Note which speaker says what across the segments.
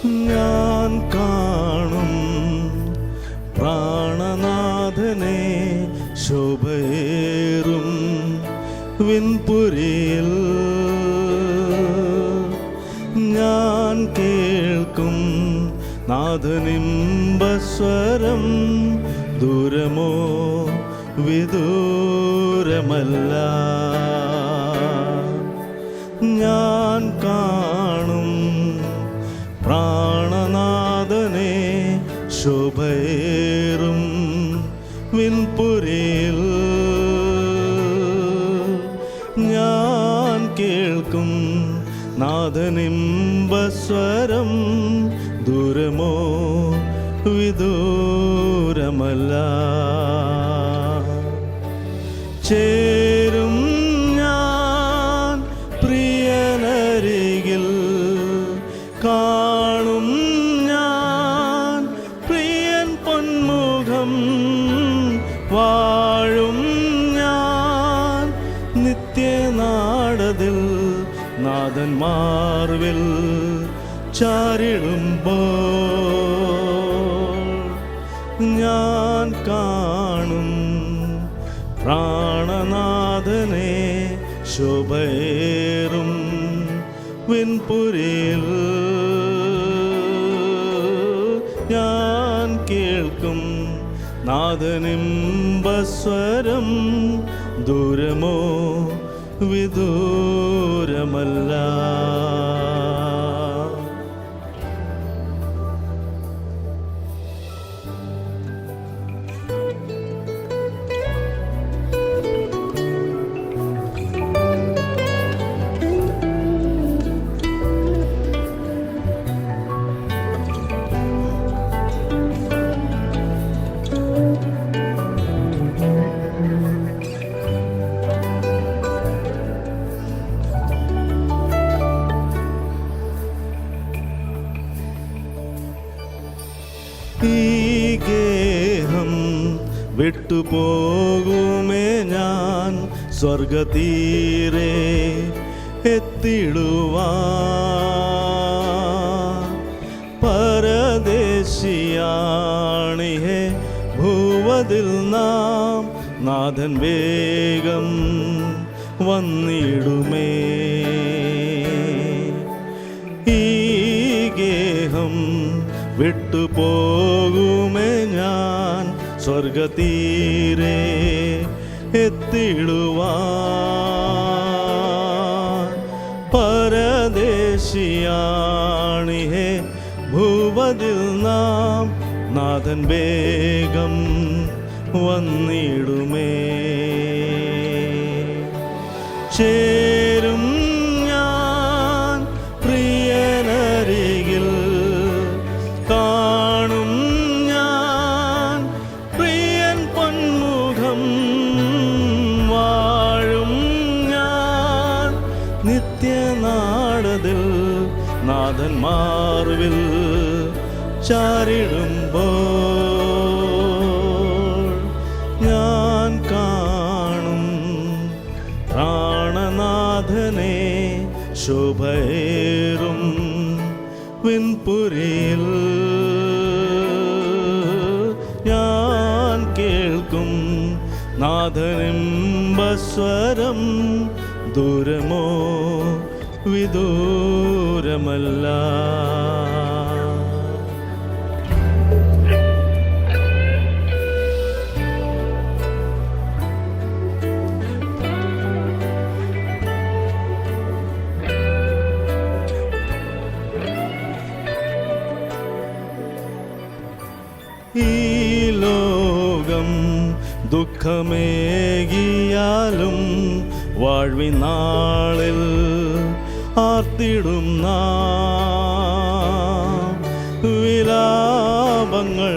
Speaker 1: ഞാൻ കാണും പ്രാണനാഥനെ ശോഭയേറും വിൻപുരിയിൽ. ഞാൻ കേൾക്കും നാഥനിമ്പസ്വരം, ദൂരമോ വിദൂരമല്ല. ഞാൻ കാണും പ്രാണനാഥനെ ശോഭയേറും വിൻപുരിയിൽ. ഞാൻ കേൾക്കും നാഥനിമ്പസ്വരം, ദൂരമോ വിദൂരമല്ല. ചേരും ഞാൻ പ്രിയനരികിൽ, കാണും ഞാൻ പ്രിയൻ പൊന്മുഖം. വാഴും ഞാൻ നിത്യനാടതിൽ, നാഥൻ മാർവിൽ ചാരിടുമ്പോൾ. ഞാൻ കാണും പ്രാണനാഥനെ ശോഭയേറും വിൻപുരിയിൽ. ഞാൻ കേൾക്കും നാഥനിമ്പസ്വരം, ദൂരമോ വിദൂരമല്ല. ഈ ഗേഹം വിട്ടുപോകുമേ ഞാൻ, സ്വർഗതീരെ എത്തിടുവാൻ. പരദേശിയാണിഹേ ഭൂവതിൽ നാം, നാഥൻ വേഗം വന്നിടുമേ. ഈ ഗേഹം വിട്ടുപോകുമേ ഞാൻ, സ്വർഗതീരെ എത്തിടുവാൻ. പരദേശിയാണിഹേ ഭൂവതിൽ നാം, നാഥൻ വേഗം വന്നിടുമേ. ചേരും ഞാൻ പ്രിയനരികിൽ, കാണും ഞാൻ പ്രിയൻ പൊന്മുഖം. വാഴും ഞാൻ നിത്യനാടതിൽ, നാഥൻ മാർവിൽ ചാരിടുമ്പോൾ. ഞാൻ കാണും പ്രാണനാഥനെ ശോഭയേറും വിൻപുരിയിൽ. ഞാൻ കേൾക്കും നാഥനിമ്പസ്വരം, ദൂരമോ വിദൂരമല്ല. ഈ ലോകം ദുഃഖമേകിയാലും, വാഴ്വിനാളിൽ ആർത്തിടും നാം. വിലാപങ്ങൾ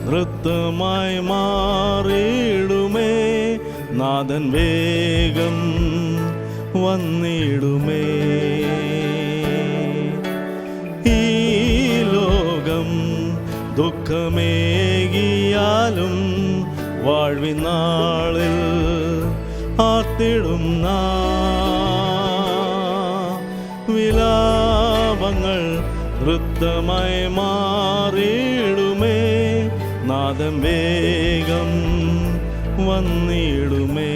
Speaker 1: നൃത്തമായി മാറിയിടുമേ, നാഥൻ വേഗം വന്നിടുമേ. ഈ ലോകം ദുഃഖമേകിയാലും, വാഴ്വിനാളിൽ ആർത്തിടും നാം. വിലാപങ്ങൾ നൃത്തമായി മാറിയിടുമേ. നാദം വേഗം വന്നിടുമേ.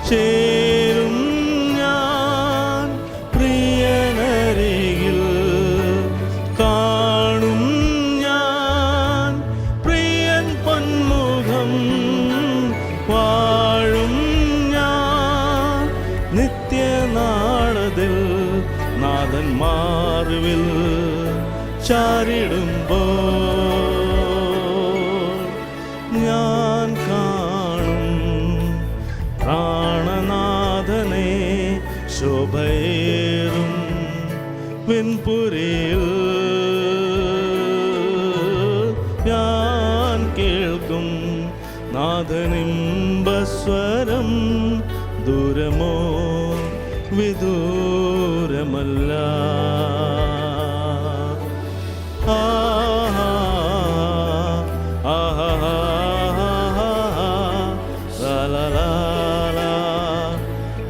Speaker 1: ചേരും ഞാൻ പ്രിയനരികിൽ, കാണും ഞാൻ പ്രിയൻ പൊന്മുഖം. വാഴും ഞാൻ നിത്യനാളതിൽ, നാഥൻ മാർവിൽ ചാരിടുമ്പോൾ ഞാൻ കാണും പ്രാണനാഥനെ ശോഭയേറും വെൺപുരിയിൽ. ഞാൻ കേൾക്കും നാഥനിമ്പസ്വരം, ദൂരമോ വിദൂരമല്ല. ആഹാ ആഹാ ലാ ലാ ലാ ലാ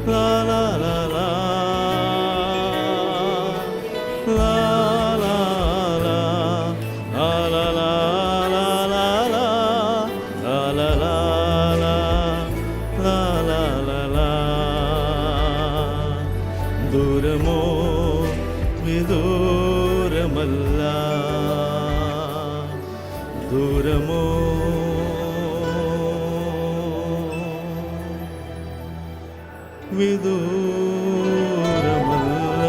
Speaker 1: ലാ ലാ ലാ ലാ ലാ ലാ ലാ ലാ ലാ ലാ ലാ. ദൂരമോ വിദൂരമല്ല, ദൂരമോ വിദൂരമല്ല.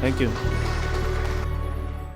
Speaker 1: Thank U.